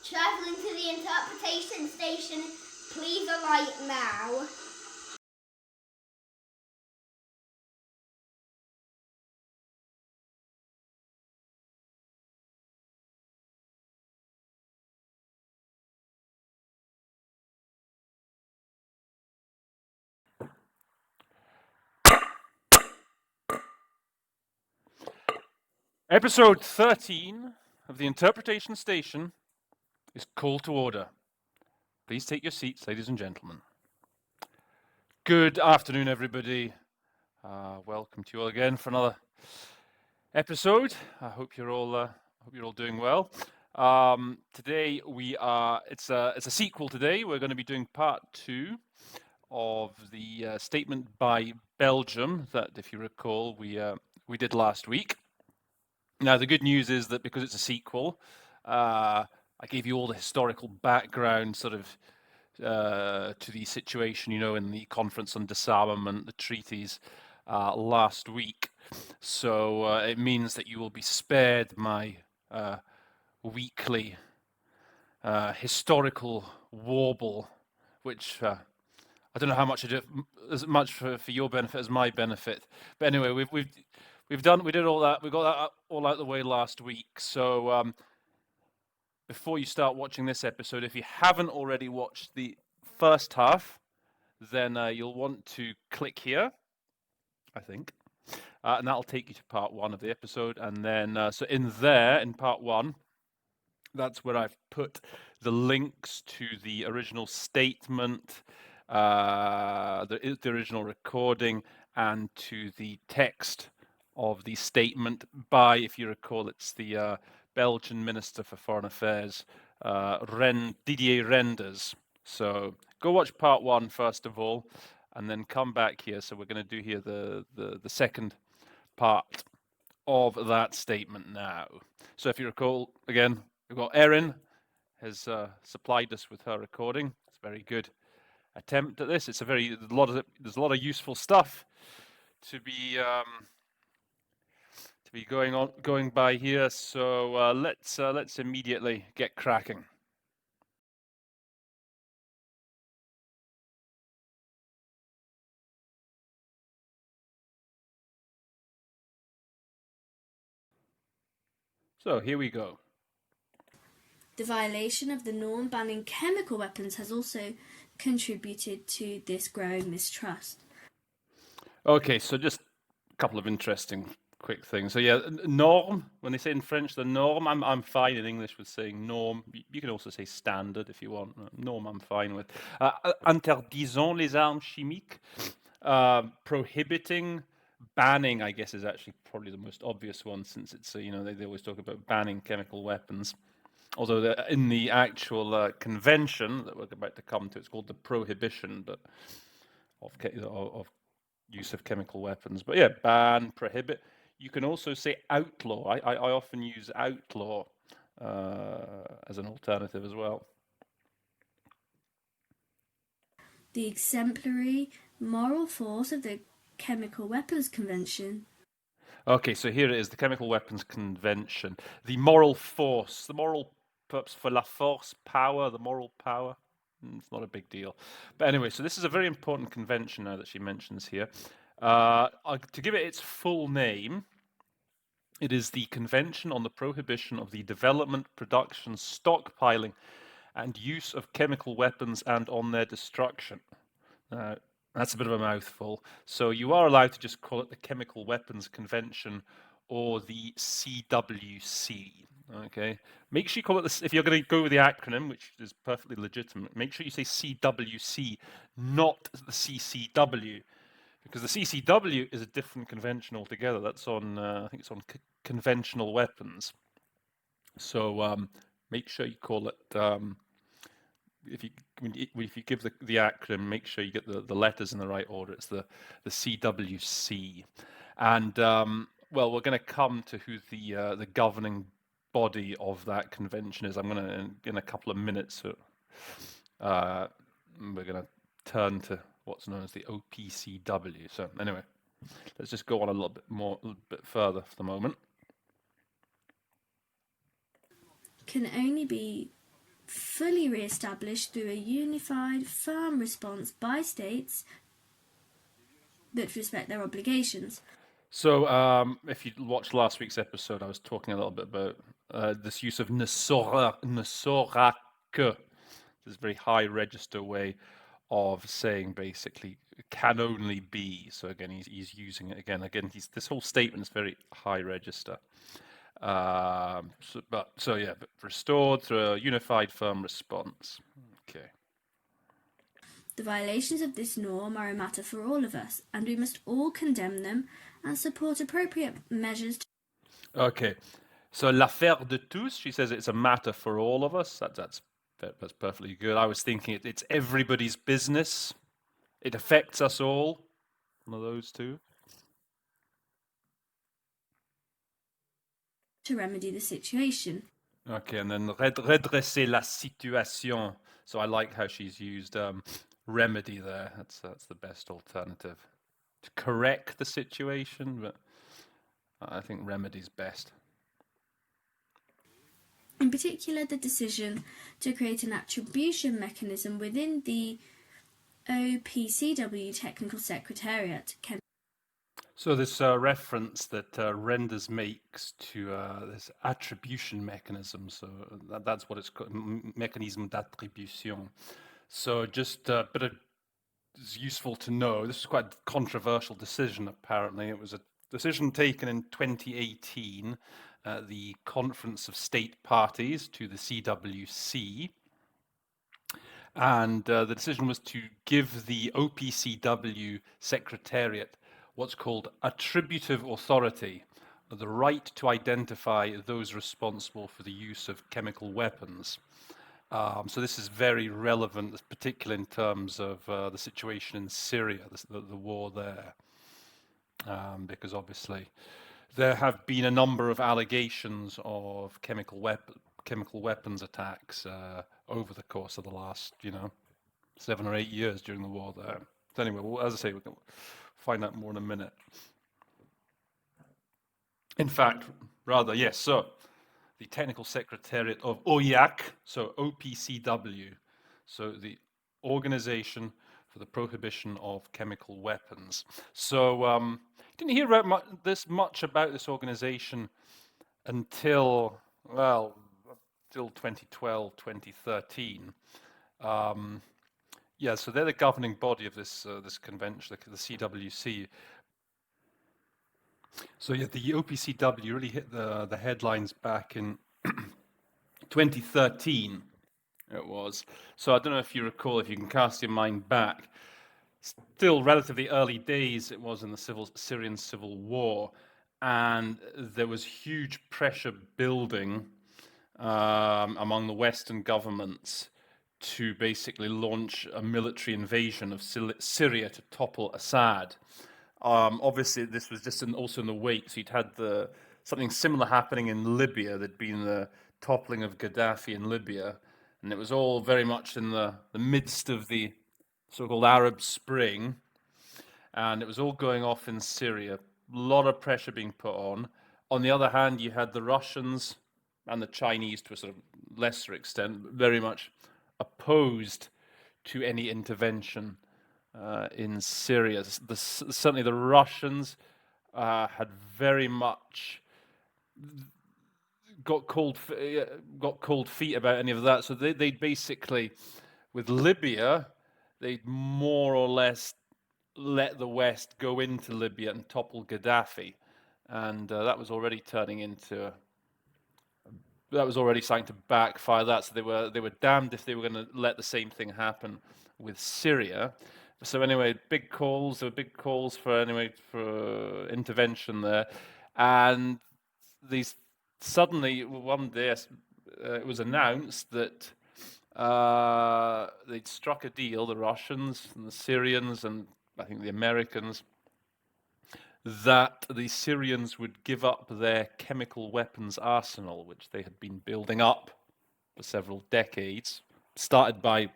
Travelling to the interpretation station, please alight now. Episode 13 of the Interpretation Station is Call to Order. Please take your seats, ladies and gentlemen. Good afternoon, everybody. Welcome to you all again for another episode. I hope you're all doing well. Today it's a sequel. Today we're going to be doing part 2 of the statement by Belgium that, if you recall, we did last week. Now, the good news is that because it's a sequel, I gave you all the historical background sort of to the situation, in the Conference on Disarmament, the treaties, last week. So it means that you will be spared my weekly historical warble, which I don't know how much I do, as much for your benefit as my benefit. But anyway, we did all that. We got that all out of the way last week. So before you start watching this episode, if you haven't already watched the first half, then you'll want to click here, I think, and that'll take you to part 1 of the episode. And then, so in part 1, that's where I've put the links to the original statement, the original recording, and to the text of the statement by, if you recall, it's the Belgian Minister for Foreign Affairs, Didier Reynders. So go watch part 1 first of all, and then come back here. So we're going to do here the second part of that statement now. So if you recall, again, we've got Erin has supplied us with her recording. It's a very good attempt at this. There's a lot of useful stuff to be going by here. So let's immediately get cracking. So here we go. The violation of the norm banning chemical weapons has also contributed to this growing mistrust. Okay, so just a couple of interesting quick things. So yeah, norm, when they say in French the norm, I'm fine in English with saying norm. You can also say standard if you want. Norm I'm fine with. Interdisons les armes chimiques. Prohibiting, banning, I guess, is actually probably the most obvious one, since it's they always talk about banning chemical weapons. Although in the actual convention that we're about to come to, it's called the prohibition, but of use of chemical weapons. But yeah, ban, prohibit. You can also say outlaw. I often use outlaw as an alternative as well. The exemplary moral force of the Chemical Weapons Convention. Okay, so here it is, the Chemical Weapons Convention. The moral force, the moral, perhaps for la force, power, the moral power. It's not a big deal. But anyway, so this is a very important convention now that she mentions here. To give it its full name, it is the Convention on the Prohibition of the Development, Production, Stockpiling, and Use of Chemical Weapons and on their Destruction. That's a bit of a mouthful. So you are allowed to just call it the Chemical Weapons Convention or the CWC. Okay. Make sure you call it this if you're going to go with the acronym, which is perfectly legitimate. Make sure you say CWC, not the CCW, because the CCW is a different convention altogether. That's on, I think it's on conventional weapons. So make sure you call it. If you give the acronym, make sure you get the letters in the right order. It's the CWC, and well, we're going to come to who the governing body of that convention is. I'm going to, in a couple of minutes, we're going to turn to what's known as the OPCW. So anyway, let's just go on a little bit further for the moment. Can only be fully re-established through a unified, firm response by states that respect their obligations. So, if you watched last week's episode, I was talking a little bit about this use of ne sera que, this very high register way of saying basically can only be. So again, he's using it again. He's this whole statement is very high register. But restored through a unified firm response. Okay. The violations of this norm are a matter for all of us, and we must all condemn them and support appropriate measures. Okay. So l'affaire de tous, she says it's a matter for all of us. That's perfectly good. I was thinking it's everybody's business. It affects us all. One of those two. To remedy the situation. Okay, and then redresser la situation. So I like how she's used remedy there. That's the best alternative. To correct the situation, but I think remedy's best. In particular, the decision to create an attribution mechanism within the OPCW Technical Secretariat can. So this reference that Renders makes to this attribution mechanism, so that's what it's called, mécanisme d'attribution. So just but it's useful to know, this is quite a controversial decision apparently. It was a decision taken in 2018 at the Conference of State Parties to the CWC. And the decision was to give the OPCW Secretariat what's called attributive authority, the right to identify those responsible for the use of chemical weapons. So this is very relevant, particularly in terms of the situation in Syria, the war there, because obviously there have been a number of allegations of chemical weapons attacks over the course of the last, 7 or 8 years during the war there. So anyway, well, as I say, we can find out more in a minute. In fact, yes, so the Technical Secretariat of OIAC, so OPCW, so the Organization for the Prohibition of Chemical Weapons. So didn't hear about much about this organization until 2012, 2013. So they're the governing body of this convention, the CWC. So the OPCW really hit the headlines back in 2013. It was. So I don't know if you recall, if you can cast your mind back. Still relatively early days it was in the Syrian civil war, and there was huge pressure building among the Western governments to basically launch a military invasion of Syria to topple Assad. Obviously, this was just also in the wake. So you'd had something similar happening in Libya. There'd been the toppling of Gaddafi in Libya, and it was all very much in the midst of the so-called Arab Spring, and it was all going off in Syria. A lot of pressure being put on. On the other hand, you had the Russians and the Chinese, to a sort of lesser extent, very much opposed to any intervention in Syria. Certainly the Russians had very much got cold feet about any of that. So they basically, with Libya, they'd more or less let the West go into Libya and topple Gaddafi. And that was already starting to backfire that. So they were damned if they were going to let the same thing happen with Syria. So anyway, there were big calls for intervention there, and these suddenly one day it was announced that they'd struck a deal, the Russians and the Syrians and I think the Americans, that the Syrians would give up their chemical weapons arsenal, which they had been building up for several decades, started by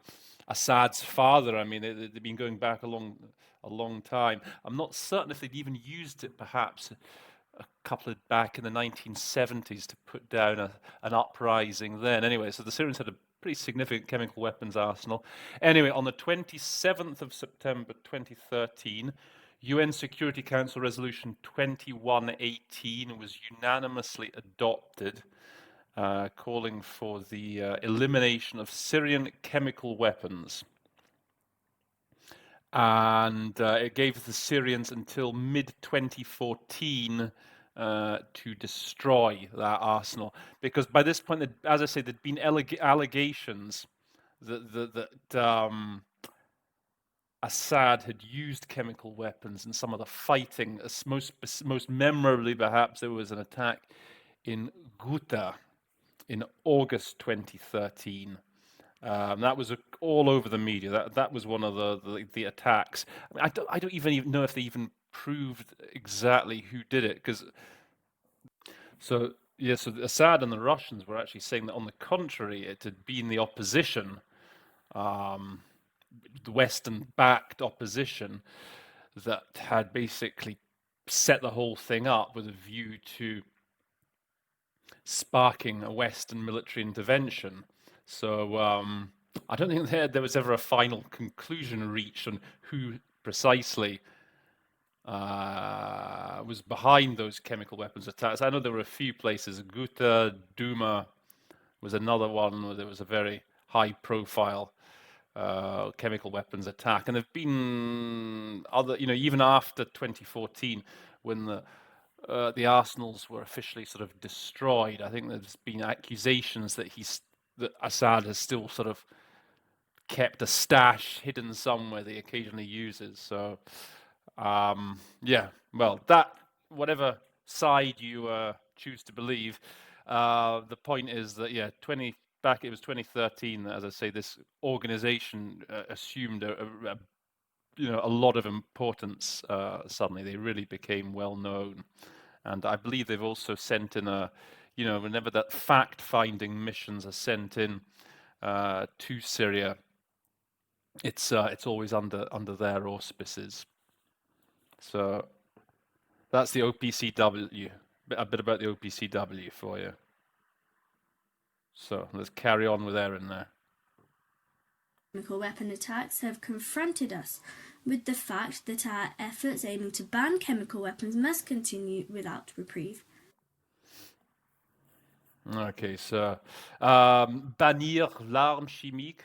Assad's father. I mean, they've been going back a long time. I'm not certain if they'd even used it, perhaps a couple back in the 1970s to put down an uprising then. Anyway, so the Syrians had pretty significant chemical weapons arsenal. Anyway, on the 27th of September 2013, UN Security Council Resolution 2118 was unanimously adopted, calling for the elimination of Syrian chemical weapons. And it gave the Syrians until mid-2014 to destroy that arsenal. Because by this point, as I say, there'd been allegations that Assad had used chemical weapons in some of the fighting. Most memorably, perhaps, there was an attack in Ghouta in August 2013. That was all over the media. That was one of the attacks. I don't even know if they even proved exactly who did it, because so Assad and the Russians were actually saying that on the contrary, it had been the opposition, the Western-backed opposition, that had basically set the whole thing up with a view to sparking a Western military intervention. So I don't think there was ever a final conclusion reached on who precisely was behind those chemical weapons attacks. I know there were a few places. Ghouta, Douma was another one where there was a very high-profile chemical weapons attack, and there've been other, even after 2014, when the arsenals were officially sort of destroyed. I think there's been accusations that Assad has still sort of kept a stash hidden somewhere that he occasionally uses. So, yeah, well, whatever side you choose to believe, the point is that, yeah, it was 2013, as I say, this organization assumed a lot of importance suddenly. They really became well known. And I believe they've also sent in whenever that fact-finding missions are sent in to Syria, it's always under their auspices. So that's the OPCW. A bit about the OPCW for you. So let's carry on with Erin there. Chemical weapon attacks have confronted us with the fact that our efforts aiming to ban chemical weapons must continue without reprieve. Okay, so bannir l'arme chimique,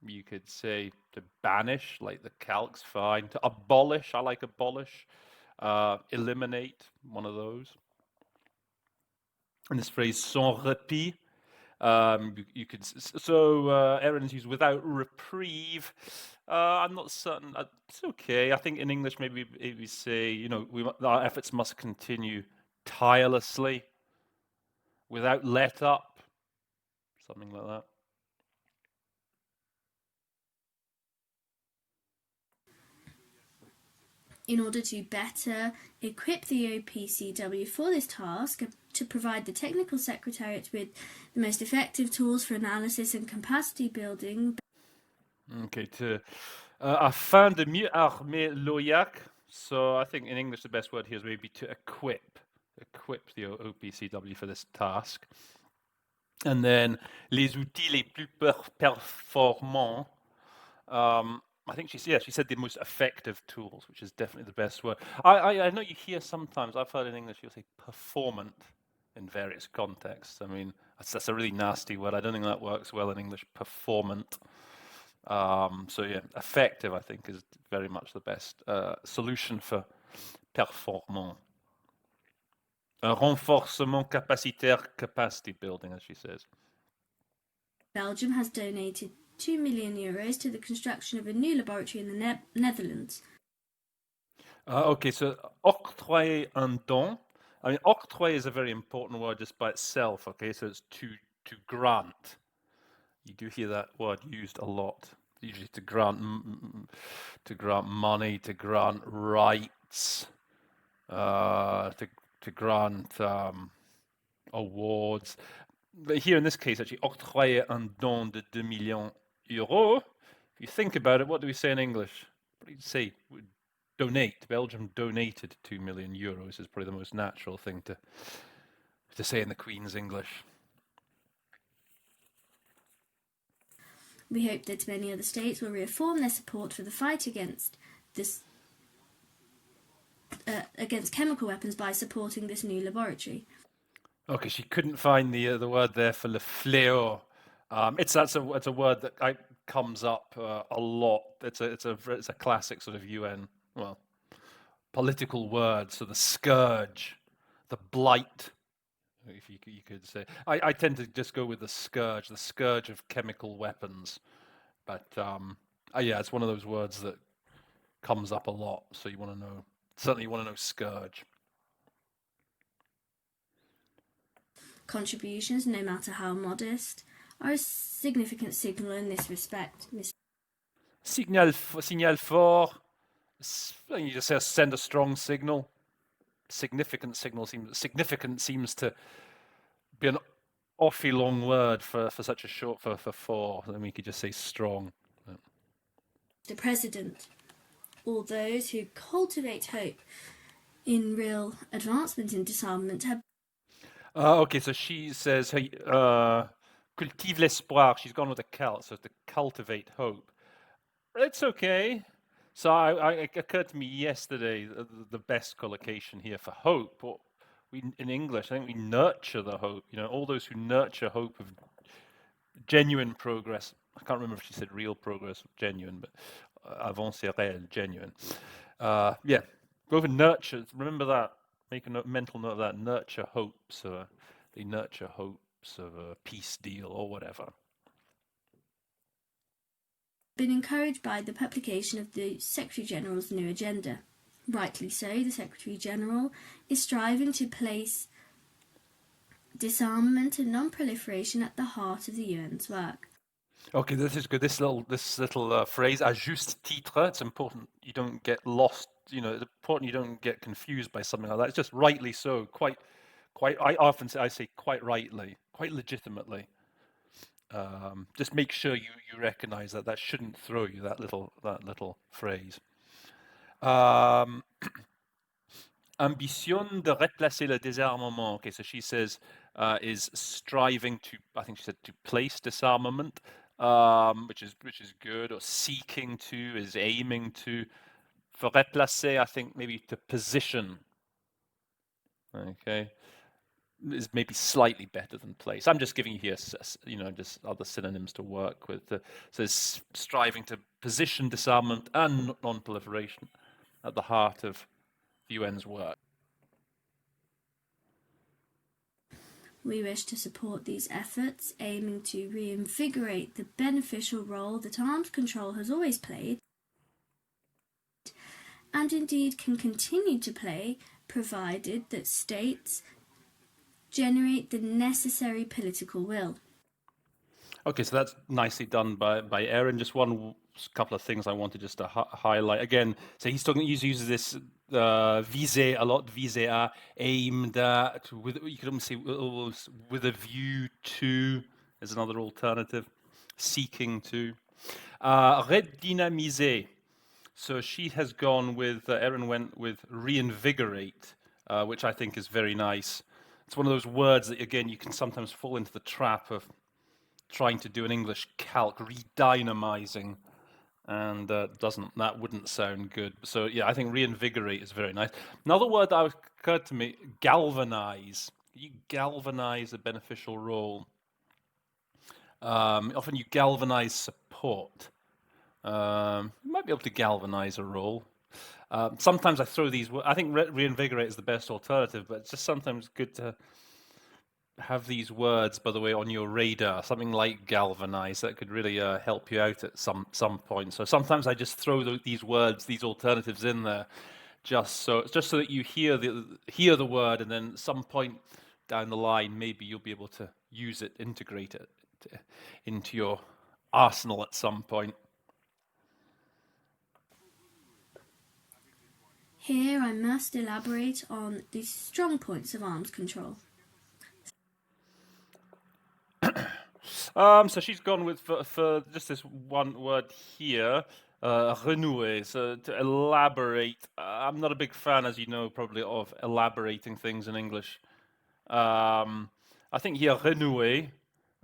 you could say to banish, like the calque's fine. To abolish, I like abolish. Eliminate, one of those. And this phrase sans répit, you could, Erin's used without reprieve. I'm not certain. It's okay. I think in English maybe we say, our efforts must continue tirelessly, without let up, something like that. In order to better equip the OPCW for this task, to provide the Technical Secretariat with the most effective tools for analysis and capacity building. Okay, afin de mieux armer l'OIAC. So I think in English the best word here is maybe to equip the OPCW for this task. And then les outils les plus performants. I think she said the most effective tools, which is definitely the best word. I know you hear sometimes, I've heard in English, you'll say performant in various contexts. I mean, that's a really nasty word. I don't think that works well in English, performant. So yeah, effective, I think, is very much the best solution for performant. Un renforcement capacitaire, capacity building, as she says. Belgium has donated €2 million to the construction of a new laboratory in the Netherlands. Okay, so octroyer un don. I mean, octroyer is a very important word just by itself. Okay, so it's to grant. You do hear that word used a lot. Usually to grant money, to grant rights, to grant awards. But here in this case, actually, octroyer un don de 2 millions euros. If you think about it, what do we say in English? What do you say? Donate. Belgium donated 2 million euros is probably the most natural thing to say in the Queen's English. We hope that many other states will reaffirm their support for the fight against chemical weapons by supporting this new laboratory. Okay, she couldn't find the word there for le fléau. It's a word that comes up a lot. It's a classic sort of UN political word. So the scourge, the blight, if you could say. I tend to just go with the scourge of chemical weapons. But yeah, it's one of those words that comes up a lot. So you want to know, certainly you want to know scourge. Contributions, no matter how modest, are a significant signal in this respect. Signal fort. You just say send a strong signal. Significant seems to be an awfully long word for such a short for four. Then we could just say strong. The President, all those who cultivate hope in real advancement in disarmament have. Okay, so she says, hey, cultive l'espoir. She's gone with a Celt, so to cultivate hope. It's okay. So it occurred to me yesterday the best collocation here for hope. What we in English, I think we nurture the hope. You know, all those who nurture hope of genuine progress. I can't remember if she said real progress or genuine, but avancée réelle, genuine. Yeah, go over nurture. Remember that. Make a mental note of that. Nurture hopes. They nurture hopes of a peace deal or whatever. Been encouraged by the publication of the Secretary-General's new agenda. Rightly so, the Secretary-General is striving to place disarmament and non-proliferation at the heart of the UN's work. Okay, this is good. This little phrase, à juste titre, it's important you don't get lost. You know, it's important you don't get confused by something like that. It's just rightly so. Quite. I often say quite rightly, quite legitimately. Just make sure you recognize that shouldn't throw you, that little phrase. Ambition de replacer le désarmement. Okay, so she says is striving to, I think she said to place disarmament, which is good, or seeking to, is aiming to. For replacer, I think maybe to position. Okay. Is maybe slightly better than place. I'm just giving you here, just other synonyms to work with. So it's striving to position disarmament and non-proliferation at the heart of the UN's work. We wish to support these efforts, aiming to reinvigorate the beneficial role that arms control has always played, and indeed can continue to play, provided that states generate the necessary political will. Okay, so that's nicely done by Erin. Just one couple of things I wanted just to highlight. Again, so he uses this viser a lot, viser à, aimed at, with, you could almost say with a view to, is another alternative, seeking to. Redynamiser. So she has gone with, Erin went with reinvigorate, which I think is very nice. It's one of those words that, again, you can sometimes fall into the trap of trying to do an English calc, redynamizing, and that wouldn't sound good. So yeah, I think reinvigorate is very nice. Another word that occurred to me, galvanize. You galvanize a beneficial role. Often you galvanize support. You might be able to galvanize a role. Sometimes I throw these. I think reinvigorate is the best alternative, but it's just sometimes good to have these words, by the way, on your radar. Something like galvanize that could really help you out at some point. So sometimes I just throw these words, these alternatives in there, just so that you hear the word, and then at some point down the line, maybe you'll be able to use it, integrate it into your arsenal at some point. Here I must elaborate on the strong points of arms control. So she's gone with for just this one word here, renouer. So to elaborate, I'm not a big fan, as you know, probably of elaborating things in English. I think here renouer.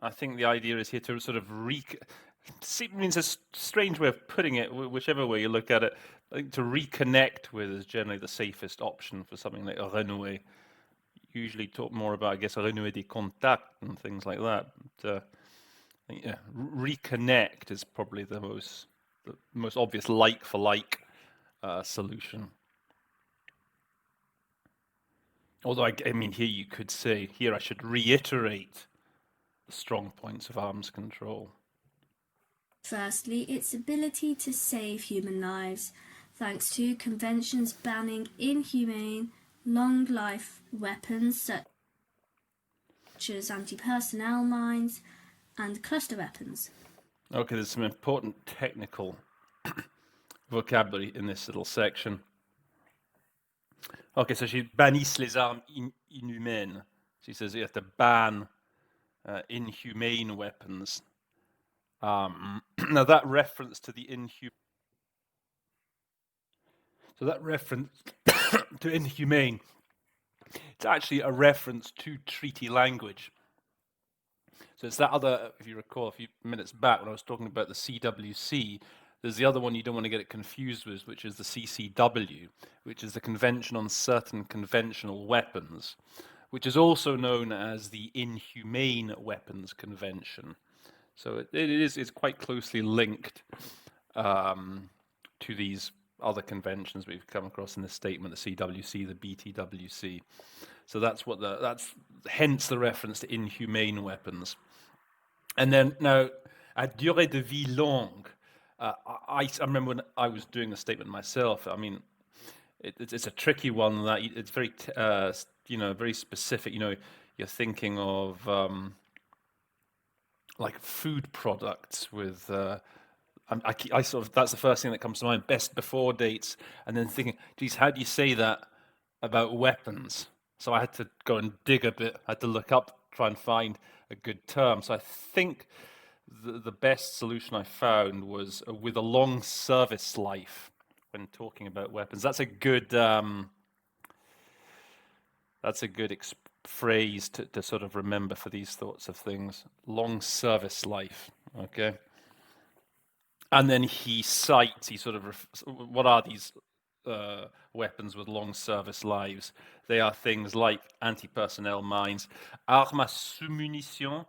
I think the idea is here to sort of means a strange way of putting it, whichever way you look at it. I think to reconnect with is generally the safest option for something like a renouer. Usually talk more about, I guess, a renouer des contacts and things like that. But, I think, yeah, reconnect is probably the most obvious like for like solution. Although, I mean, here you could say, here I should reiterate the strong points of arms control. Firstly, its ability to save human lives, thanks to conventions banning inhumane, long-life weapons such as anti-personnel mines and cluster weapons. Okay, there's some important technical vocabulary in this little section. Okay, so she bannissent les armes inhumaines. She says you have to ban inhumane weapons. Now that reference to the reference to inhumane, it's actually a reference to treaty language. So it's that other, if you recall a few minutes back when I was talking about the CWC, there's the other one you don't want to get it confused with, which is the CCW, which is the Convention on Certain Conventional Weapons, which is also known as the Inhumane Weapons Convention. So it's quite closely linked to these other conventions we've come across in this statement, the CWC, the BTWC. So that's hence the reference to inhumane weapons. And then now, à durée de vie longue, I remember when I was doing the statement myself. I mean, it's a tricky one. That it's very very specific. You're thinking of like food products with. I sort of, that's the first thing that comes to mind. Best before dates, and then thinking, geez, how do you say that about weapons? So I had to go and dig a bit. I had to look up, try and find a good term. So I think the best solution I found was with a long service life when talking about weapons. That's a good phrase to sort of remember for these sorts of things. Long service life. Okay. And then he sort of, what are these weapons with long service lives? They are things like anti-personnel mines, armes à sous-munition,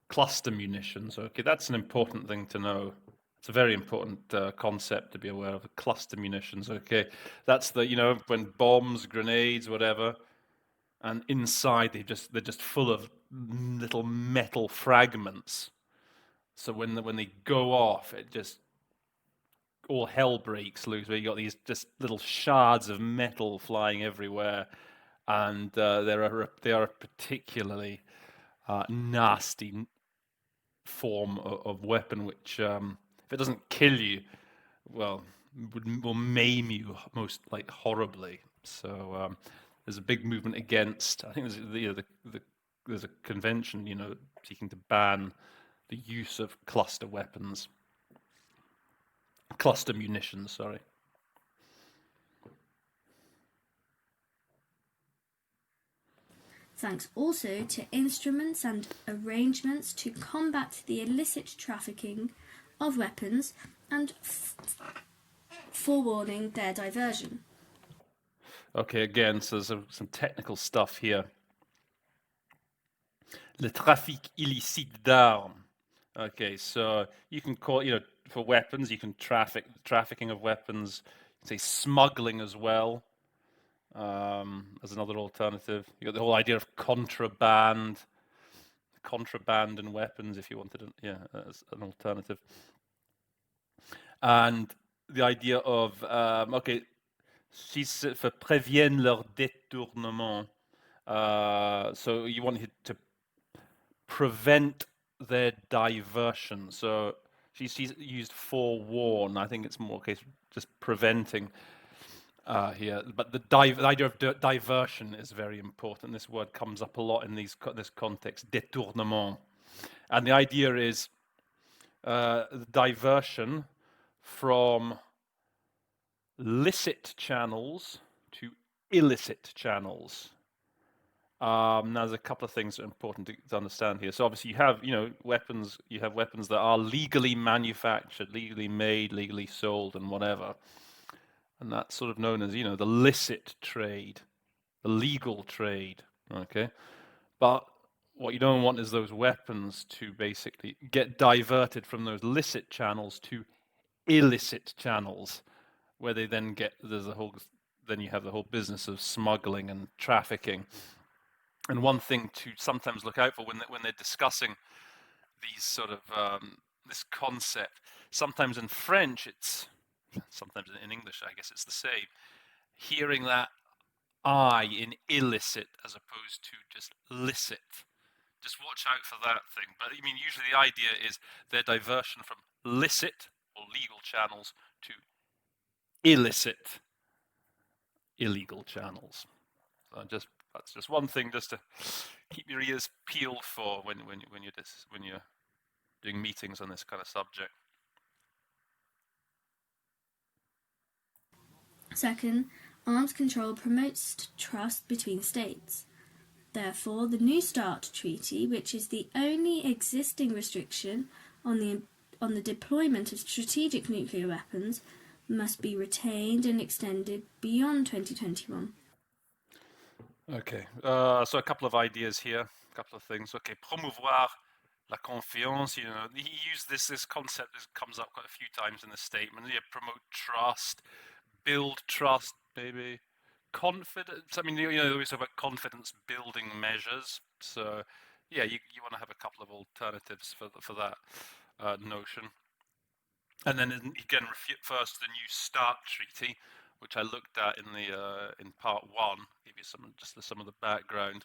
cluster munitions. Okay, that's an important thing to know. It's a very important concept to be aware of. Cluster munitions. Okay, that's when bombs, grenades, whatever, and inside they're just full of little metal fragments. So when they go off, it just all hell breaks loose. Where you got these just little shards of metal flying everywhere, and they are a particularly nasty form of weapon, which if it doesn't kill you, well, will maim you most horribly. So there's a big movement against. I think there's a convention, seeking to ban the use of cluster weapons, cluster munitions. Sorry. Thanks also to instruments and arrangements to combat the illicit trafficking of weapons and forewarning their diversion. Okay, again, so there's some technical stuff here. Le trafic illicite d'armes. Okay, so you can call, for weapons, you can trafficking of weapons. You can say smuggling as well, as another alternative. You got the whole idea of contraband and weapons, if you wanted, as an alternative. And the idea of, she's for préviennent leur détournement. So you wanted to prevent their diversion. So she's used forewarn. I think it's more case just preventing here. But the idea of diversion is very important. This word comes up a lot in this context, détournement. And the idea is diversion from licit channels to illicit channels. Now, there's a couple of things that are important to understand here. So obviously, you have weapons. You have weapons that are legally manufactured, legally made, legally sold, and whatever. And that's sort of known as the licit trade, the legal trade. Okay, but what you don't want is those weapons to basically get diverted from those licit channels to illicit channels, where they then then you have the whole business of smuggling and trafficking. And one thing to sometimes look out for when they're discussing these sort of this concept, sometimes in French sometimes in English, I guess it's the same. Hearing that I in illicit as opposed to just licit. Just watch out for that thing. But I mean, usually the idea is their diversion from licit or legal channels to illicit, illegal channels. So that's just one thing just to keep your ears peeled for when you're doing meetings on this kind of subject. Second, arms control promotes trust between states. Therefore, the New START Treaty, which is the only existing restriction on the deployment of strategic nuclear weapons, must be retained and extended beyond 2021. Okay, so a couple of ideas here, a couple of things. Okay, promouvoir la confiance. He used this concept that comes up quite a few times in the statement. Promote trust, build trust, maybe. Confidence. I mean, they always talk about confidence building measures. So, yeah, you want to have a couple of alternatives for that notion. And then again, refers to the New START Treaty, which I looked at in part one. Give you some of the background.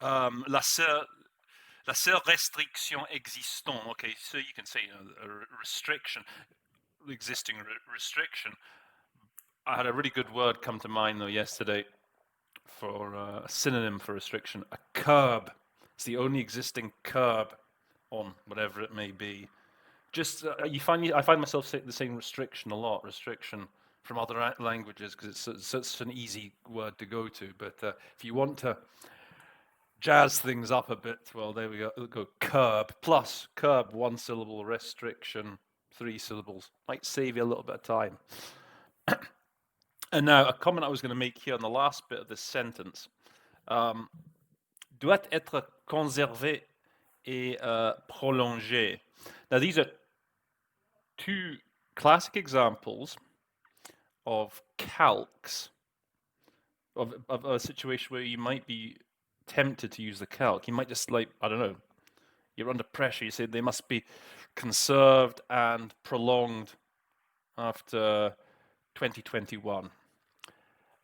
La seule restriction existant. Okay, so you can say a restriction, existing restriction. I had a really good word come to mind though yesterday for a synonym for restriction: a curb. It's the only existing curb on whatever it may be. Just I find myself saying restriction a lot. Restriction from other languages because it's such an easy word to go to. But if you want to jazz things up a bit, well, there we go. Go curb plus curb, one syllable, restriction, 3 syllables. Might save you a little bit of time. And now, a comment I was going to make here on the last bit of this sentence. Doit être conservé et prolongé. Now, these are two classic examples of calques, of a situation where you might be tempted to use the calque. You might just I don't know, you're under pressure. You say they must be conserved and prolonged after 2021.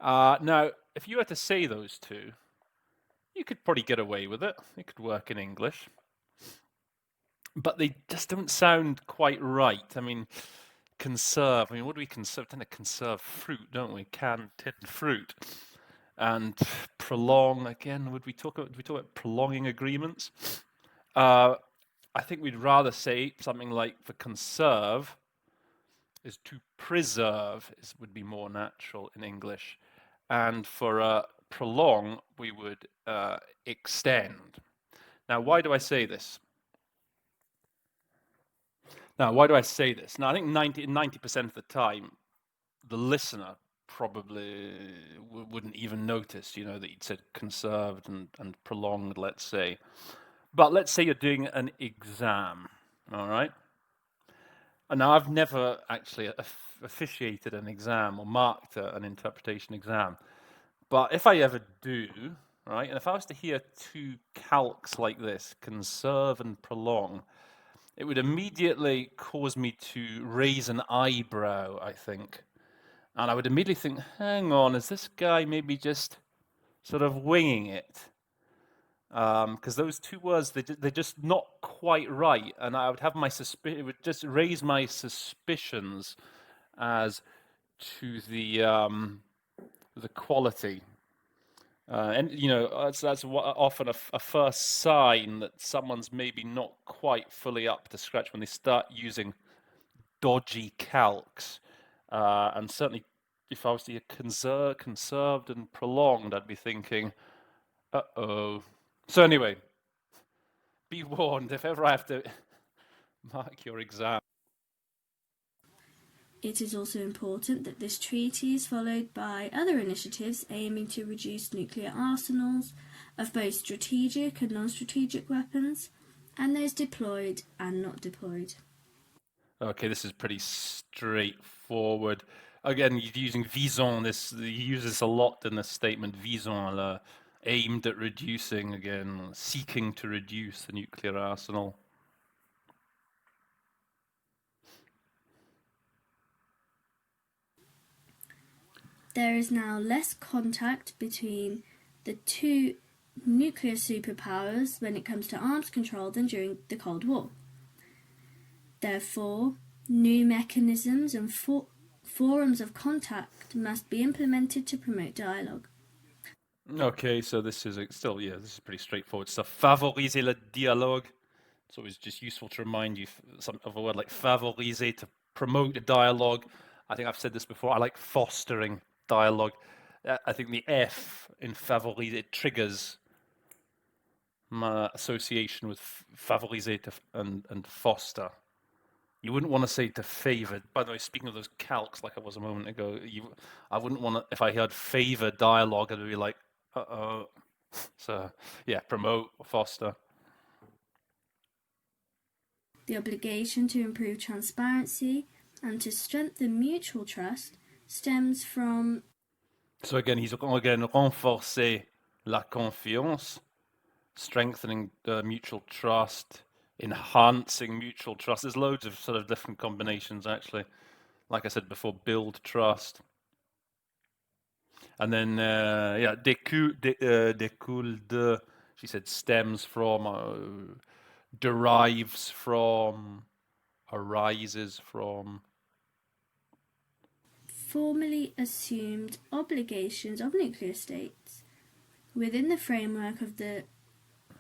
Now, if you were to say those two, you could probably get away with it. It could work in English. But they just don't sound quite right. I mean, conserve. I mean, what do we conserve? We tend to conserve fruit, don't we? Canned tinned fruit. And prolong, again, would we talk about prolonging agreements? I think we'd rather say something like for conserve is to preserve would be more natural in English. And for prolong, we would extend. Now, why do I say this? Now, I think 90% of the time, the listener probably wouldn't even notice, that you'd said conserved and prolonged, let's say. But let's say you're doing an exam, all right? And now, I've never actually officiated an exam or marked an interpretation exam. But if I ever do, right, and if I was to hear two calques like this, conserve and prolong, it would immediately cause me to raise an eyebrow, I think. And I would immediately think, hang on, is this guy maybe just sort of winging it? Because those two words, they're just not quite right. And I would have it would just raise my suspicions as to the quality. And that's often a first sign that someone's maybe not quite fully up to scratch when they start using dodgy calques. And certainly, if I was to hear conserved and prolonged, I'd be thinking, Uh-oh. So anyway, be warned, if ever I have to mark your exam. It is also important that this treaty is followed by other initiatives aiming to reduce nuclear arsenals of both strategic and non-strategic weapons, and those deployed and not deployed. Okay, this is pretty straightforward. Again, you're using visant. This he uses this a lot in the statement. Visant, aimed at reducing. Again, seeking to reduce the nuclear arsenal. There is now less contact between the two nuclear superpowers when it comes to arms control than during the Cold War. Therefore, new mechanisms and forums of contact must be implemented to promote dialogue. Okay, so this is still, yeah, this is pretty straightforward stuff. Favoriser le dialogue. It's always just useful to remind you of a word like favoriser, to promote a dialogue. I think I've said this before. I like fostering dialogue. I think the F in favoriser, it triggers my association with favoriser and foster. You wouldn't want to say to favor. By the way, speaking of those calcs, like I was a moment ago, I wouldn't want to, if I heard favor dialogue, I'd be like, uh-oh. So, yeah, promote, foster. The obligation to improve transparency and to strengthen mutual trust stems from... So again, he's renforcer la confiance, strengthening mutual trust, enhancing mutual trust. There's loads of sort of different combinations, actually. Like I said before, build trust. And then, yeah, découle de, she said stems from, derives from, arises from. Formally assumed obligations of nuclear states within the framework of the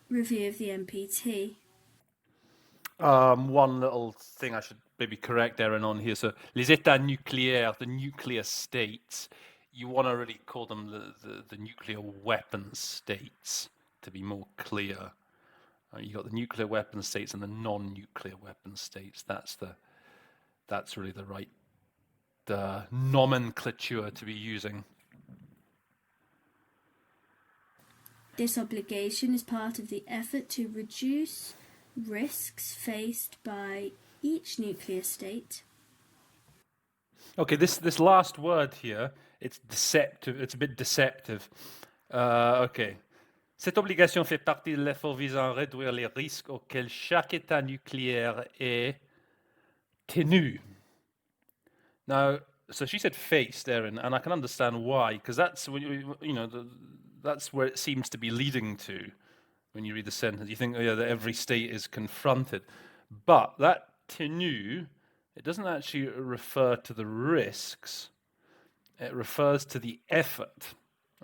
review of the NPT. One little thing I should maybe correct Erin on here. So, les états nucléaires, the nuclear states, you want to really call them the nuclear weapons states to be more clear. You got the nuclear weapons states and the non-nuclear weapons states. That's really the right nomenclature to be using. This obligation is part of the effort to reduce risks faced by each nuclear state. Okay, this last word here, it's deceptive. It's a bit deceptive. Okay. Cette obligation fait partie de l'effort visant à réduire les risques auxquels chaque État nucléaire est tenu. Now, so she said faced, Erin, and I can understand why, because that's that's where it seems to be leading to when you read the sentence. You think, oh yeah, that every state is confronted, but that tenu, it doesn't actually refer to the risks. It refers to the effort.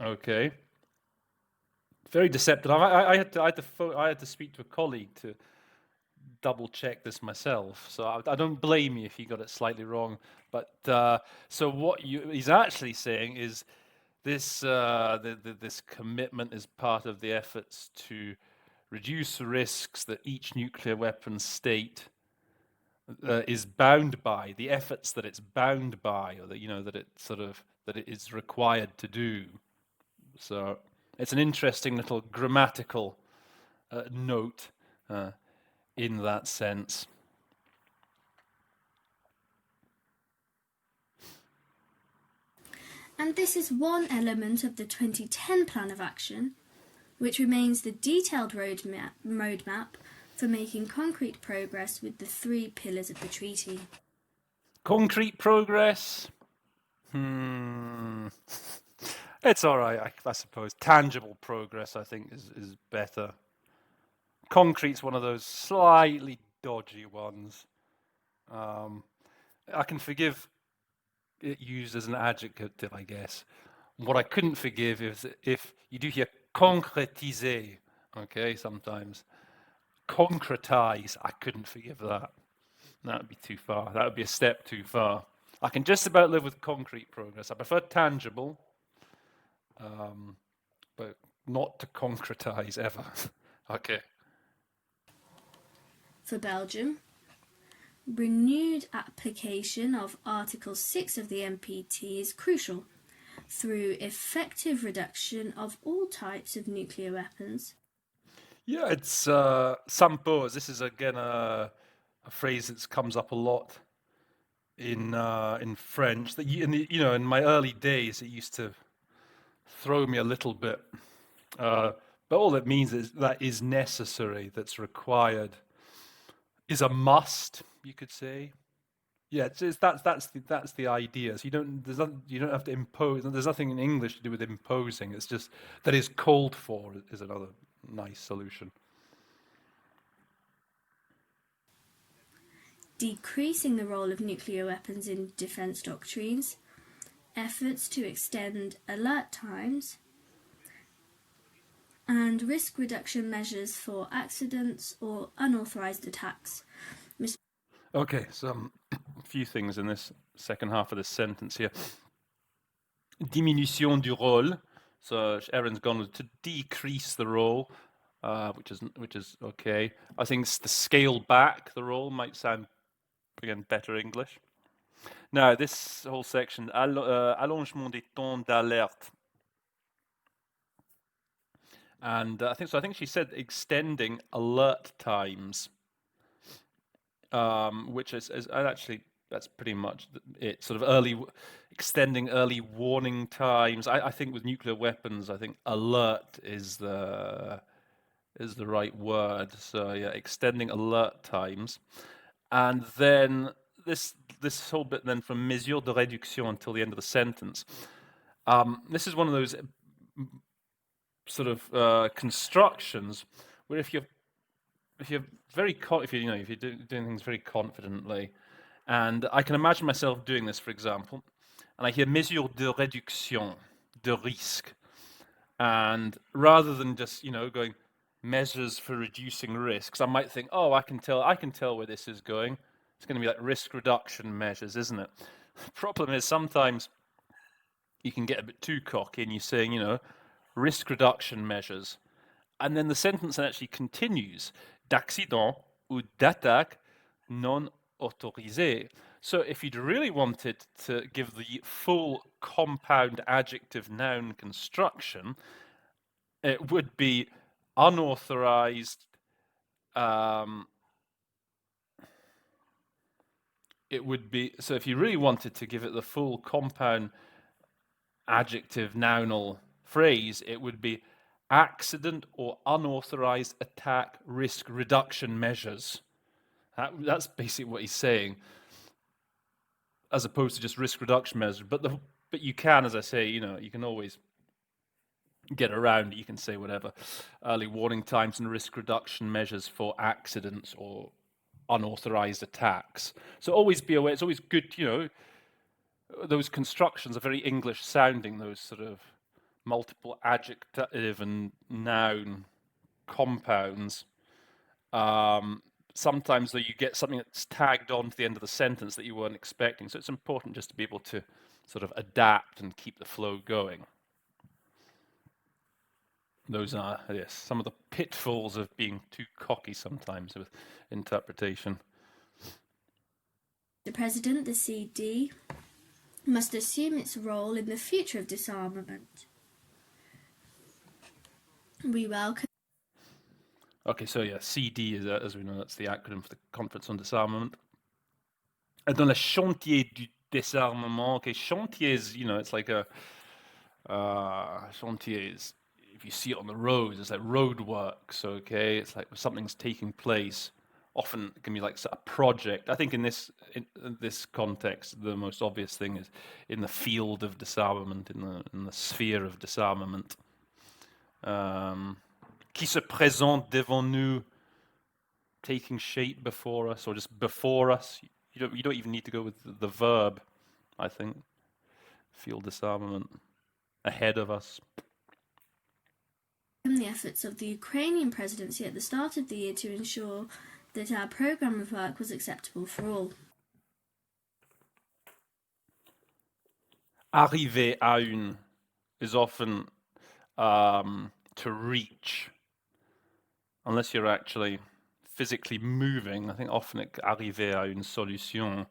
Okay. Very deceptive. I had to speak to a colleague to double check this myself, so I don't blame you if you got it slightly wrong. But so what he's actually saying is this this commitment is part of the efforts to reduce risks that each nuclear weapon state is bound by, the efforts that it's bound by, or that it is required to do. So it's an interesting little grammatical note in that sense. And this is one element of the 2010 Plan of Action, which remains the detailed roadmap for making concrete progress with the 3 pillars of the treaty. Concrete progress? It's all right, I suppose. Tangible progress, I think, is better. Concrete's one of those slightly dodgy ones. I can forgive it used as an adjective, I guess. What I couldn't forgive is if you do hear concrétiser, okay, sometimes. Concretize, I couldn't forgive that. That would be too far. That would be a step too far. I can just about live with concrete progress. I prefer tangible, but not to concretize ever. Okay. For Belgium, renewed application of Article 6 of the NPT is crucial through effective reduction of all types of nuclear weapons. Yeah, it's s'impose. This is again a phrase that comes up a lot in French. That in my early days, it used to throw me a little bit. But all it means is that is necessary, that's required, is a must, you could say. Yeah, that's the idea. So you don't have to impose. There's nothing in English to do with imposing. It's just that is called for is another nice solution. Decreasing the role of nuclear weapons in defence doctrines, efforts to extend alert times, and risk reduction measures for accidents or unauthorised attacks. Okay, so a few things in this second half of this sentence here. Diminution du rôle. So Erin's gone with to decrease the role, which is okay. I think to scale back the role might sound, again, better English. Now, this whole section, allongement des temps d'alerte. And I think she said extending alert times, which is actually, that's pretty much it. Sort of extending early warning times. I think with nuclear weapons, I think alert is the right word. So yeah, extending alert times, and then this whole bit then from mesure de réduction until the end of the sentence. This is one of those sort of constructions where if you're doing things very confidently, and I can imagine myself doing this, for example, and I hear mesure de réduction de risque, and rather than just going measures for reducing risks, I might think, oh, I can tell where this is going. It's going to be like risk reduction measures, isn't it? The problem is sometimes you can get a bit too cocky and you're saying, risk reduction measures. And then the sentence actually continues, d'accident ou d'attaque non autorisée. So if you'd really wanted to give the full compound adjective noun construction, it would be unauthorized. It would be, so if you really wanted to give it the full compound adjective nounal phrase, it would be accident or unauthorized attack risk reduction measures. That's basically what he's saying, as opposed to just risk reduction measures. But you can, as I say, you can always get around it. You can say whatever, early warning times and risk reduction measures for accidents or unauthorized attacks. So always be aware. It's always good, those constructions are very English sounding, those sort of multiple adjective and noun compounds. Sometimes, though, you get something that's tagged on to the end of the sentence that you weren't expecting. So it's important just to be able to sort of adapt and keep the flow going. Those are, yes, some of the pitfalls of being too cocky sometimes with interpretation. The President, the CD, must assume its role in the future of disarmament. We welcome. Okay, so yeah, CD is, as we know, that's the acronym for the Conference on Disarmament. And dans le chantier du désarmement, okay, chantier is, it's like a chantier is, if you see it on the roads, it's like road works, okay? It's like something's taking place. Often it can be like a project. I think in this context, the most obvious thing is in the field of disarmament, in the sphere of disarmament. Qui se présente devant nous, taking shape before us, or just before us. You don't even need to go with the verb, I think. Field disarmament, ahead of us. The efforts of the Ukrainian presidency at the start of the year to ensure that our programme of work was acceptable for all. Arriver à une is often to reach, unless you're actually physically moving. I think often arriver à une solution,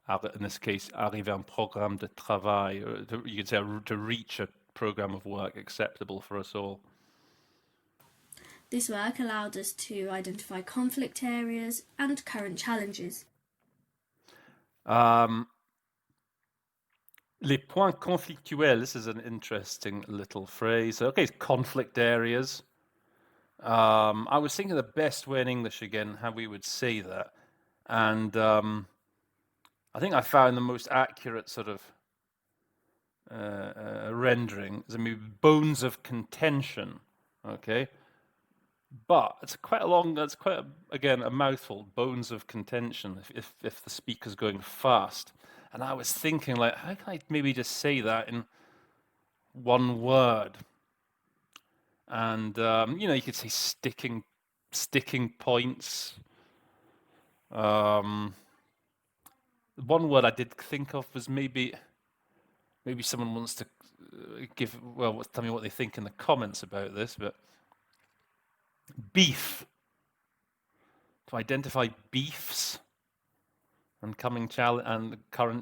in this case, arriver à un programme de travail, you could say to reach a program of work acceptable for us all. This work allowed us to identify conflict areas and current challenges. Les points conflictuels, this is an interesting little phrase. Okay, conflict areas. I was thinking the best way in English again, how we would say that. And I think I found the most accurate sort of rendering is, I mean, bones of contention, okay? But it's quite a long, that's quite, again, a mouthful, bones of contention, if the speaker's going fast. And I was thinking, like, how can I maybe just say that in one word? And, you know, you could say sticking points. One word I did think of was maybe someone wants to tell me what they think in the comments about this, but beef. To identify beefs and current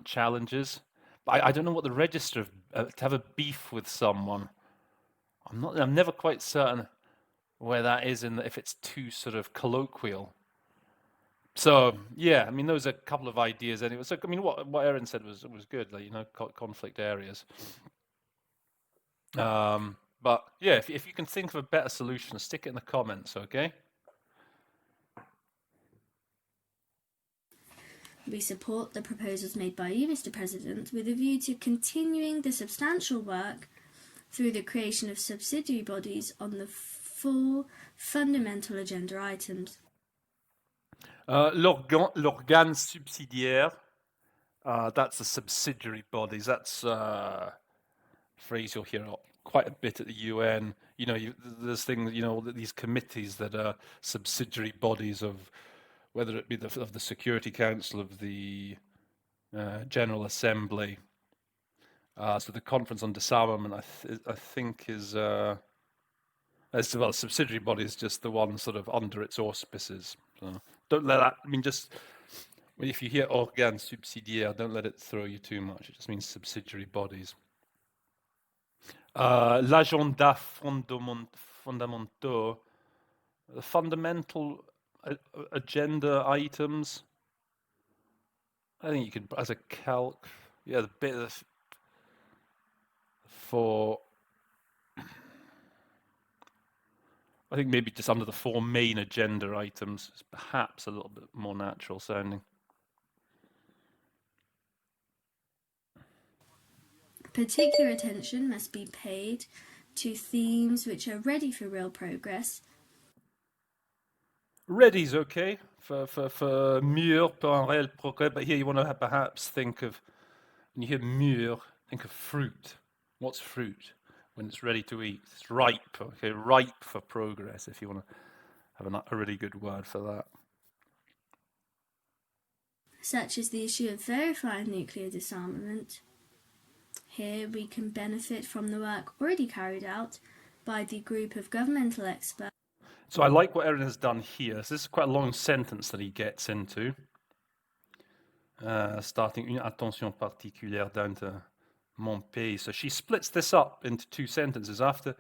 challenges. But I don't know what the register of to have a beef with someone. I'm never quite certain where that is if it's too sort of colloquial. So yeah, I mean those are a couple of ideas anyway. So I mean what Erin said was good, like, you know, conflict areas. But yeah, if you can think of a better solution, stick it in the comments, okay? We support the proposals made by you, Mr. President, with a view to continuing the substantial work through the creation of subsidiary bodies on the 4 fundamental agenda items. L'organe subsidiaire, that's the subsidiary bodies. That's a phrase you'll hear quite a bit at the UN. You know, there's things, you know, these committees that are subsidiary bodies of, whether it be of the Security Council, of the General Assembly. So the Conference on Disarmament, I think, is as well. Subsidiary body is just the one sort of under its auspices. So don't let that. I mean, just if you hear organe subsidiaire, don't let it throw you too much. It just means subsidiary bodies. L'agenda fondamentaux, the fundamental agenda items. I think you could, as a calc, yeah, the bit of for, I think maybe just under the 4 main agenda items is perhaps a little bit more natural sounding. Particular attention must be paid to themes which are ready for real progress. Ready's okay for mûr, pour un réel progrès, but here you want to perhaps think of, when you hear mûr, think of fruit. What's fruit? When it's ready to eat, it's ripe. Okay, ripe for progress. If you want to have a really good word for that. Such as the issue of verifying nuclear disarmament. Here we can benefit from the work already carried out by the group of governmental experts. So I like what Erin has done here. So this is quite a long sentence that he gets into. Starting une attention particulière down to mon pays. So she splits this up into 2 sentences. After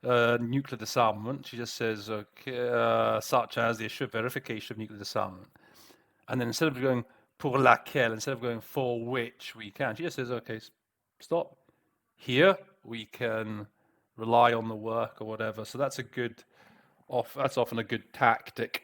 nuclear disarmament, she just says, okay, such as the issue of verification of nuclear disarmament. And then instead of going pour laquelle, instead of going for which we can, she just says, okay, stop. Here we can rely on the work or whatever. So that's that's often a good tactic.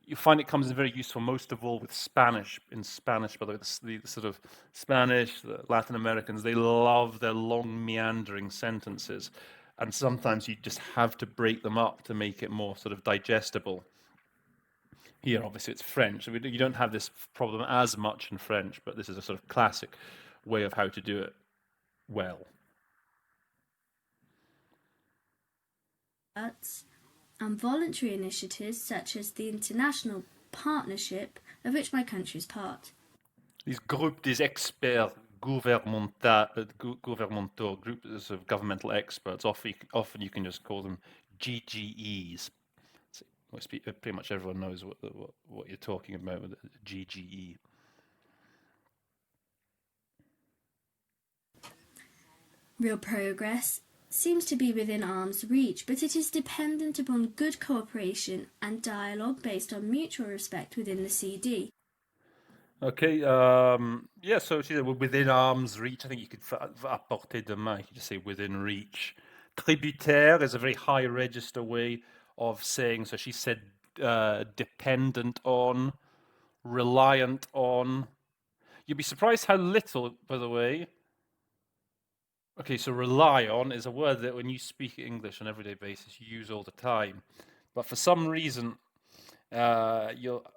You find it comes in very useful, most of all with Spanish. In Spanish, by the way, the sort of Spanish, the Latin Americans, they love their long meandering sentences. And sometimes you just have to break them up to make it more sort of digestible. Here, obviously, it's French. So you don't have this problem as much in French, but this is a sort of classic way of how to do it well. And voluntary initiatives such as the international partnership of which my country is part. These groupes des experts, gouvernementaux, groups of governmental experts. Often you can just call them GGEs. Pretty much everyone knows what you're talking about with GGE. Real progress seems to be within arm's reach, but it is dependent upon good cooperation and dialogue based on mutual respect within the CD. Okay, yeah, so she said within arm's reach. I think you could, à portée de main, you could just say within reach. Tributaire is a very high register way of saying, so she said dependent on, reliant on. You'd be surprised how little, by the way. Okay, so rely on is a word that when you speak English on an everyday basis, you use all the time. But for some reason, at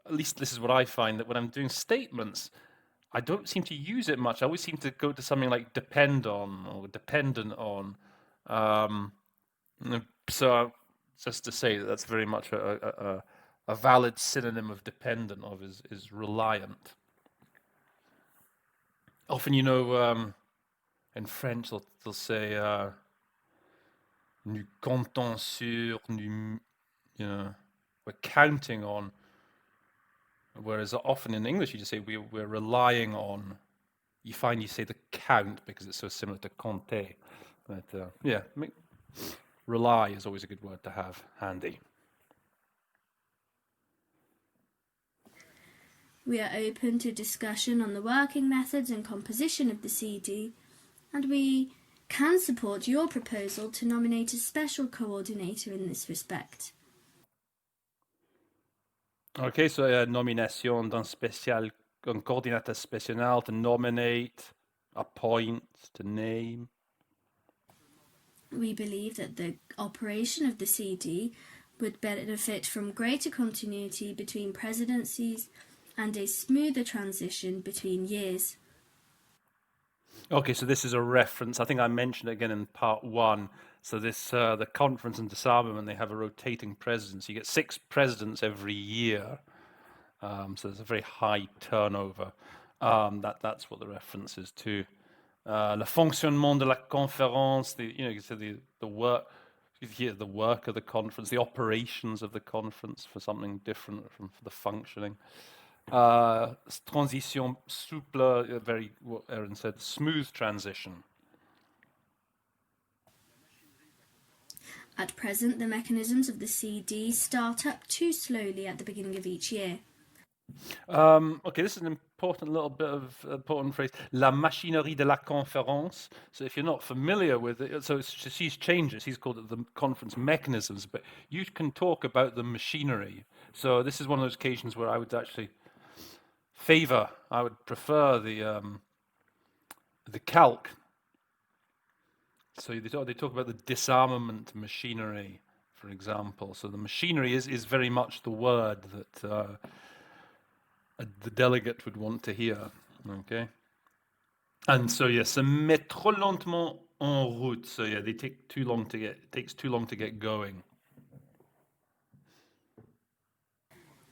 least this is what I find, that when I'm doing statements, I don't seem to use it much. I always seem to go to something like depend on or dependent on. So just to say that that's very much a valid synonym of dependent of is reliant. Often, in French, they'll say nous comptons sur, we're counting on. Whereas often in English, you just say we're relying on. You find you say the count because it's so similar to compter. But yeah, rely is always a good word to have handy. We are open to discussion on the working methods and composition of the CD, and we can support your proposal to nominate a special coordinator in this respect. Okay, so nomination d'un coordinateur spécial to nominate, appoint, to name. We believe that the operation of the CD would benefit from greater continuity between presidencies and a smoother transition between years. Okay, so this is a reference. I think I mentioned it again in part 1. So this, the conference and disarmament, they have a rotating presidency. You get 6 presidents every year. So there's a very high turnover. That's what the reference is to. Le fonctionnement de la conférence, you say the work. You hear the work of the conference, the operations of the conference, for something different from the functioning. Transition souple, very, what Erin said, smooth transition. At present, the mechanisms of the CD start up too slowly at the beginning of each year. Okay, this is an important little bit of important phrase. La machinerie de la conférence. So if you're not familiar with it, so she's changed it. She's called it the conference mechanisms, but you can talk about the machinery. So this is one of those occasions where I would actually I would prefer the calc. So they talk about the disarmament machinery, for example. So the machinery is very much the word that the delegate would want to hear. Okay. And so yes, se met trop lentement en route. So yeah, it takes too long to get going.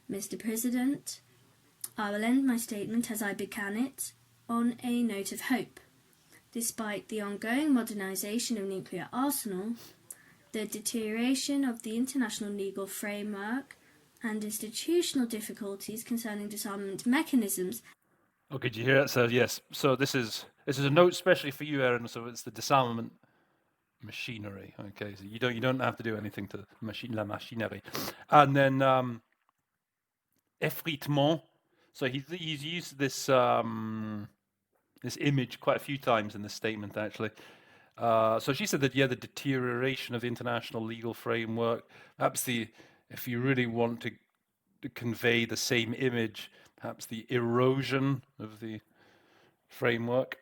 Mr. President, I will end my statement as I began it on a note of hope. Despite the ongoing modernisation of nuclear arsenal, the deterioration of the international legal framework and institutional difficulties concerning disarmament mechanisms. Okay, did you hear it? So yes, so this is a note especially for you, Erin. So it's the disarmament machinery. Okay, so you don't have to do anything to la machinerie. And then effritement. So he's used this this image quite a few times in this statement, actually. So she said that, yeah, the deterioration of the international legal framework, perhaps if you really want to convey the same image, perhaps the erosion of the framework.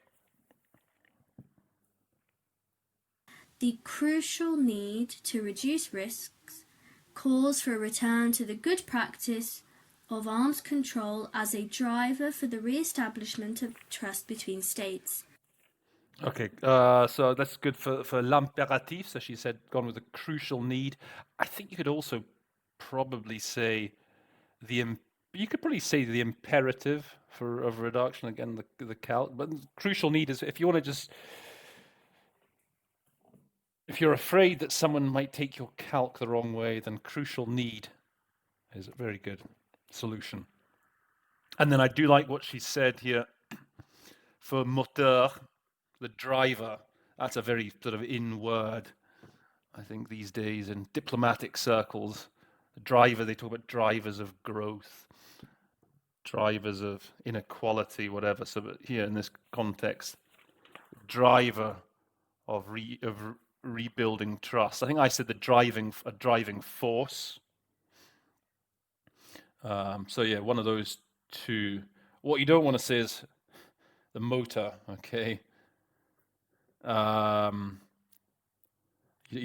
The crucial need to reduce risks calls for a return to the good practice of arms control as a driver for the re-establishment of trust between states. Okay, so that's good for l'impératif. So she said, gone with a crucial need. I think you could also probably say the But you could probably say the imperative of reduction, again, the calc. But crucial need is if you want to just, if you're afraid that someone might take your calc the wrong way, then crucial need is a very good solution. And then I do like what she said here for moteur, the driver. That's a very sort of in word, I think, these days in diplomatic circles. The driver, they talk about drivers of growth, drivers of inequality, whatever. So but here in this context, driver of rebuilding trust. I think I said a driving force. So yeah, one of those two. What you don't want to say is the motor, okay? You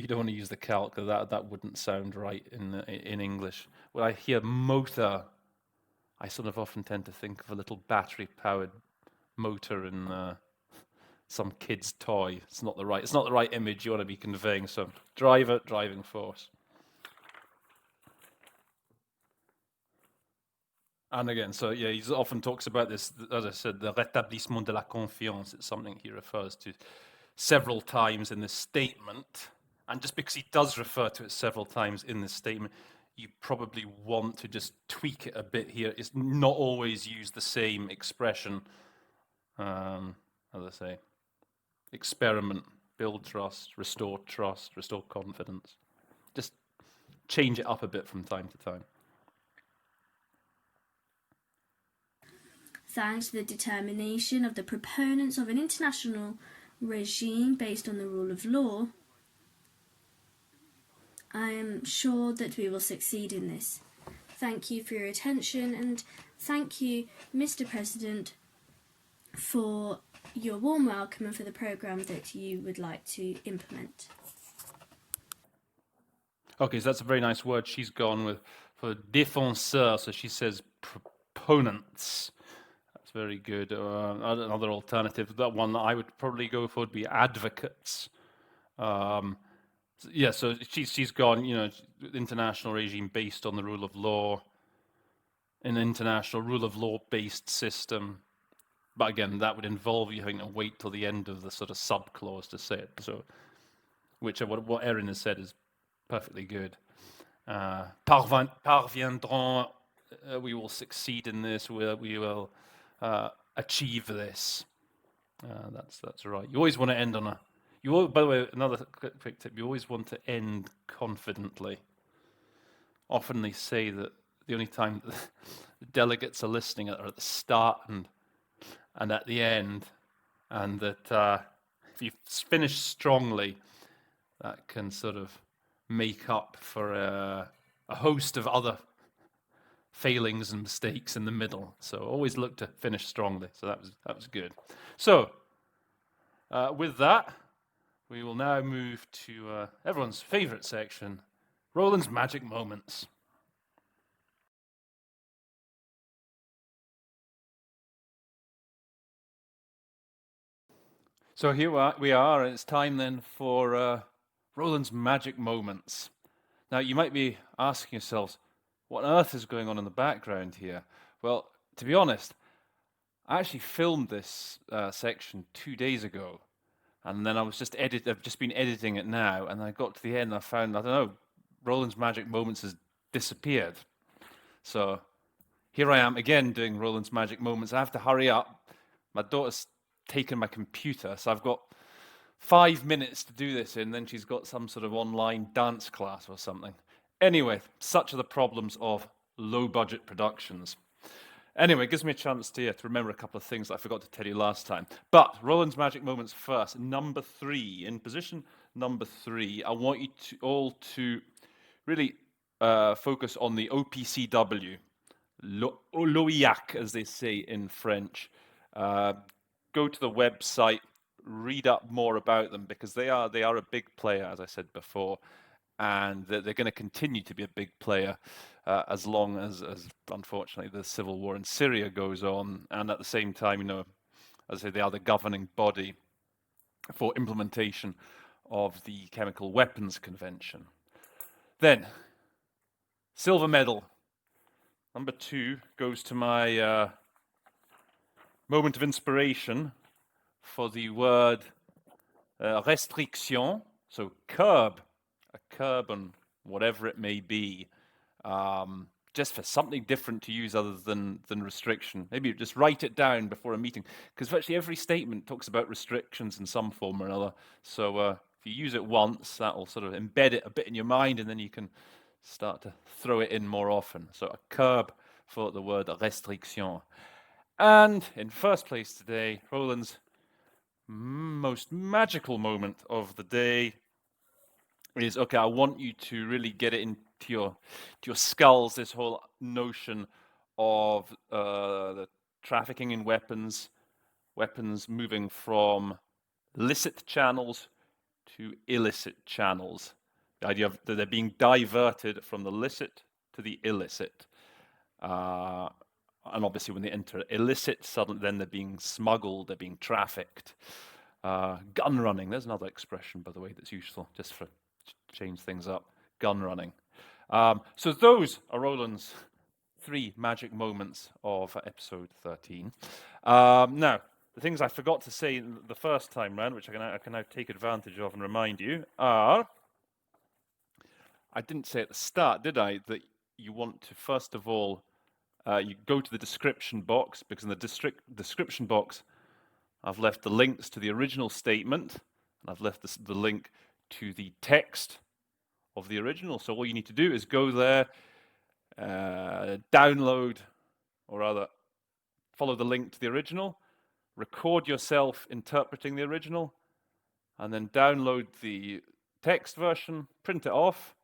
don't want to use the calc, that wouldn't sound right in English. When I hear motor, I sort of often tend to think of a little battery-powered motor in some kid's toy. It's not the right image you want to be conveying. So driver, driving force. And again, so yeah, he often talks about this, as I said, the rétablissement de la confiance. It's something he refers to several times in this statement. And just because he does refer to it several times in this statement, you probably want to just tweak it a bit here. It's not always use the same expression. As I say, experiment, build trust, restore confidence. Just change it up a bit from time to time. Thanks to the determination of the proponents of an international regime based on the rule of law, I am sure that we will succeed in this. Thank you for your attention, and thank you, Mr. President, for your warm welcome and for the programme that you would like to implement. Okay, so that's a very nice word she's gone with for défenseur. So she says proponents. That's very good. Another alternative, that one that I would probably go for would be advocates. Yeah, so she's gone, international regime based on the rule of law, an international rule of law based system. But again, that would involve you having to wait till the end of the sort of sub-clause to say it. So, what Erin has said is perfectly good. Parviendront, we will succeed in this, we will achieve this. That's right. You always want to end on a... by the way, another quick tip, you always want to end confidently. Often they say that the only time the delegates are listening are at the start and at the end, and that if you finish strongly, that can sort of make up for a host of other failings and mistakes in the middle. So always look to finish strongly. So that was good. So with that, we will now move to everyone's favorite section, Roland's Magic Moments. So here we are, and it's time then for Roland's Magic Moments. Now, you might be asking yourselves, what on earth is going on in the background here? Well, to be honest, I actually filmed this section 2 days ago, and then I've just been editing it now, and I got to the end and I found, I don't know, Roland's Magic Moments has disappeared. So here I am again doing Roland's Magic Moments. I have to hurry up. My daughter's taken my computer, so I've got 5 minutes to do this in, then she's got some sort of online dance class or something. Anyway, such are the problems of low-budget productions. Anyway, it gives me a chance to remember a couple of things that I forgot to tell you last time. But Roland's Magic Moments first. Number 3, in position number 3, I want you all to really focus on the OPCW, l'OIAC, as they say in French. Go to the website, read up more about them, because they are a big player, as I said before, and they're going to continue to be a big player as long as unfortunately the civil war in Syria goes on, and at the same time, as I say, they are the governing body for implementation of the Chemical Weapons Convention. Then, silver medal Number 2 goes to my moment of inspiration for the word restriction, so curb, a curb on whatever it may be, just for something different to use other than restriction. Maybe just write it down before a meeting, because virtually every statement talks about restrictions in some form or another. So if you use it once, that will sort of embed it a bit in your mind, and then you can start to throw it in more often. So a curb for the word restriction. And in first place today, Roland's most magical moment of the day is, okay, I want you to really get it into your skulls, this whole notion of the trafficking in weapons moving from licit channels to illicit channels. The idea of that they're being diverted from the licit to the illicit. And obviously when they enter illicit, suddenly then they're being smuggled, they're being trafficked. Gun running, there's another expression, by the way, that's useful, just for change things up. Gun running. So those are Roland's 3 magic moments of episode 13. Now, the things I forgot to say the first time round, which I can now take advantage of and remind you, are, I didn't say at the start, did I, that you want to, first of all, you go to the description box, because in the description box, I've left the links to the original statement, and I've left the link to the text of the original. So all you need to do is go there, download, or rather, follow the link to the original, record yourself interpreting the original, and then download the text version, print it off,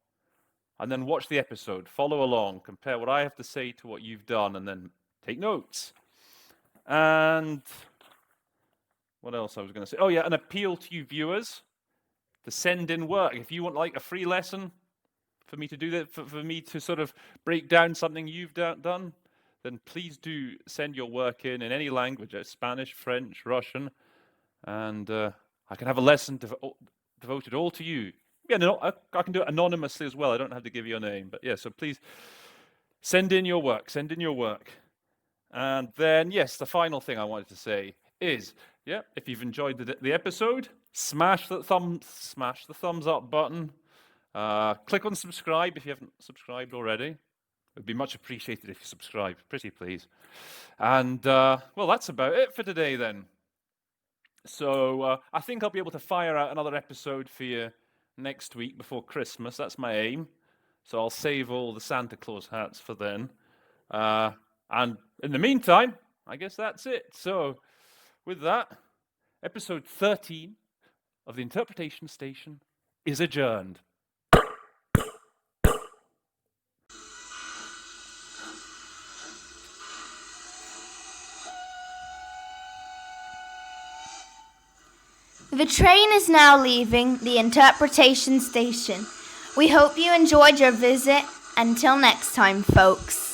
and then watch the episode. Follow along, compare what I have to say to what you've done, and then take notes. And what else I was going to say? Oh yeah, an appeal to you viewers to send in work. If you want like a free lesson for me to do that, for me to sort of break down something you've done, then please do send your work in any language, Spanish, French, Russian, and I can have a lesson devoted all to you. Yeah, no, I can do it anonymously as well. I don't have to give you a name, but yeah, so please send in your work, And then, yes, the final thing I wanted to say is, yeah, if you've enjoyed the episode, smash the thumbs up button. Click on subscribe if you haven't subscribed already. It would be much appreciated if you subscribe, pretty please. And, well, that's about it for today then. So I think I'll be able to fire out another episode for you next week before Christmas. That's my aim. So I'll save all the Santa Claus hats for then. And in the meantime, I guess that's it. So with that, episode 13 of the Interpretation Station is adjourned. The train is now leaving the Interpretation Station. We hope you enjoyed your visit. Until next time, folks.